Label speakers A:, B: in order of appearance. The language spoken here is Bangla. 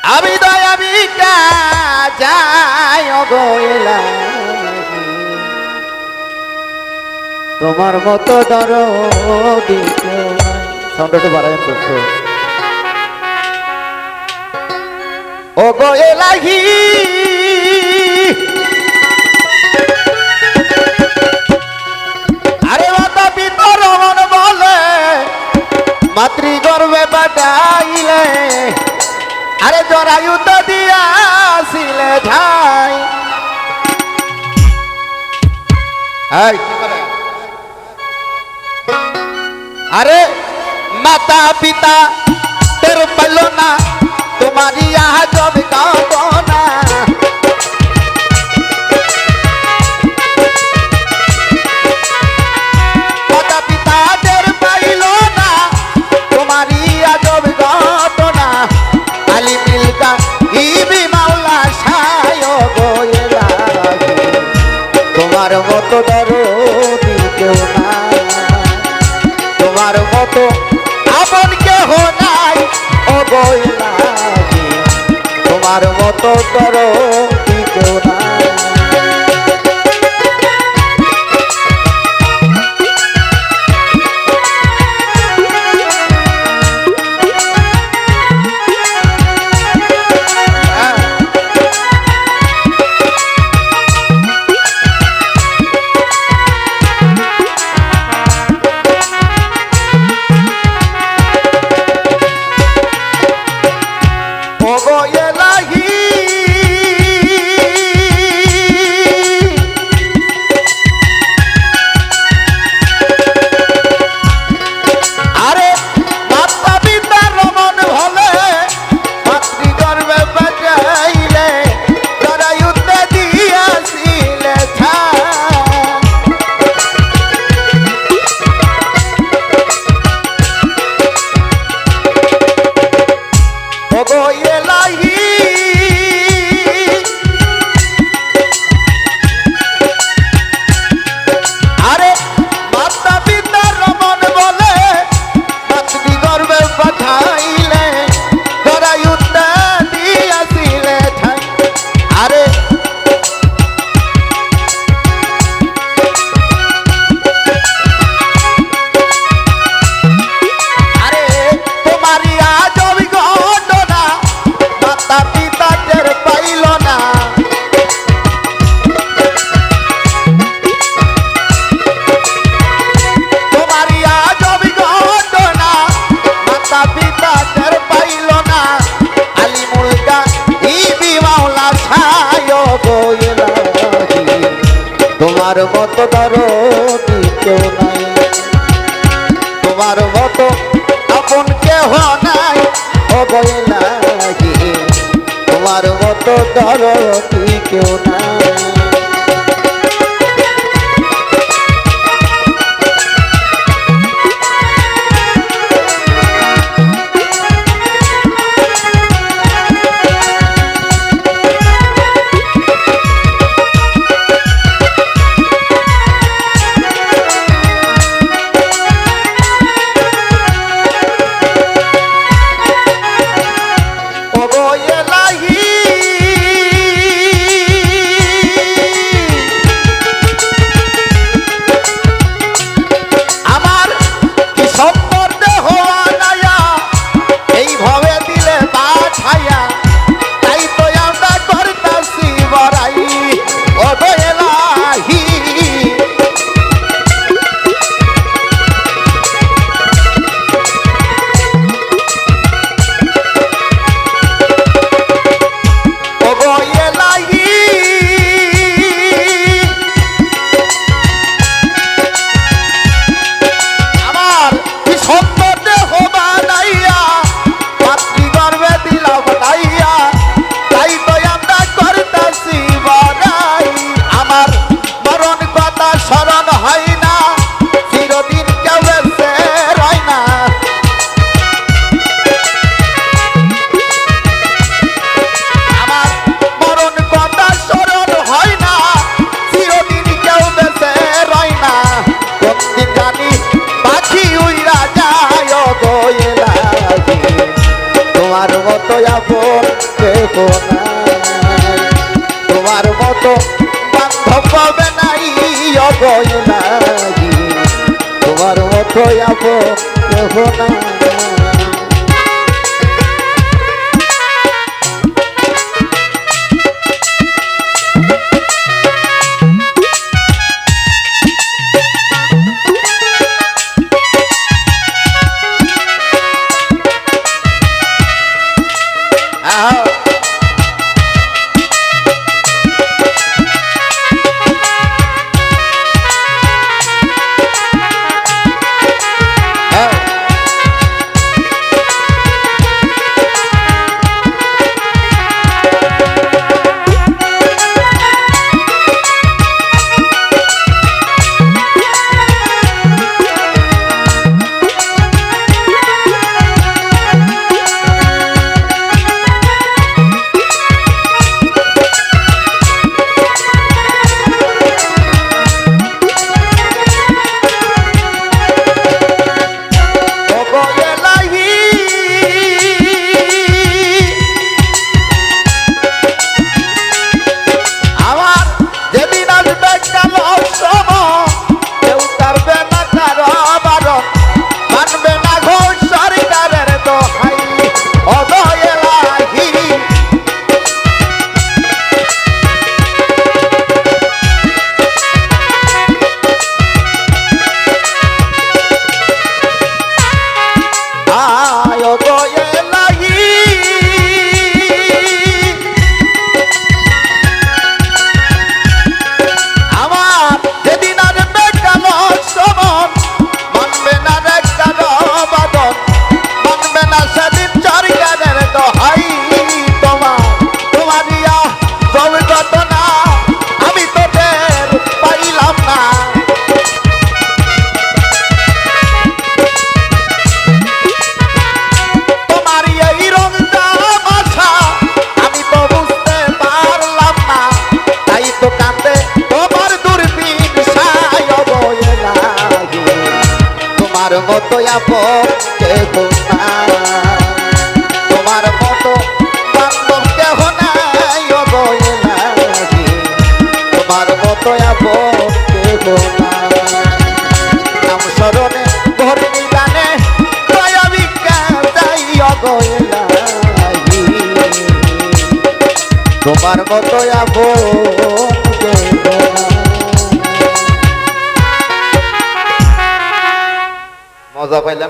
A: আমি দয়াবি যাই অগোয়েলা তোমার মতো দরদি সাউন্ডটা একটু বাড়ায় করছো অগোয়েলাহি আরে মাতা পিতা রমন বলে মাতৃগর্ভে পাঠাইলে আরে জরায়ুত দিয়াছিলে ঠাই আরে মাতা পিতা টের পাইল না তোমারি আজব কামনা মাতা পিতা টের পাইল না তোমারি আজব ঘটনা আলি মিলকা ইবি মাওলা সায় গোয়েলা তোমার মতো দরদি কেউ না তোমার মতো আপন কেহ নাই ও গোয়েলা তোমার মতো দরদি কেউ নাই তোমার মতো দরদি কেউ নাই তোমার মতো আপন কেহ নাই ও গোয়েলা তোমার মতো দরদি কেউ নাই মতো আপন কেহ নাই, তোমার মতো বান্ধব পাবে নাই অবহেলাহি, তোমার মতো আপন কেহ নাই। তোমার মতো আপন কেহ নাই, তোমার মতো বান্ধব কেহ নাই অবহেলাহি, তোমার মতো আপন কেহ নাই। নাম স্মরণে ভরে নিদানে দয়া ভিক্ষা চাই অবহেলাহি, তোমার মতো আপন কেহ নাই। মজা পাইলাম।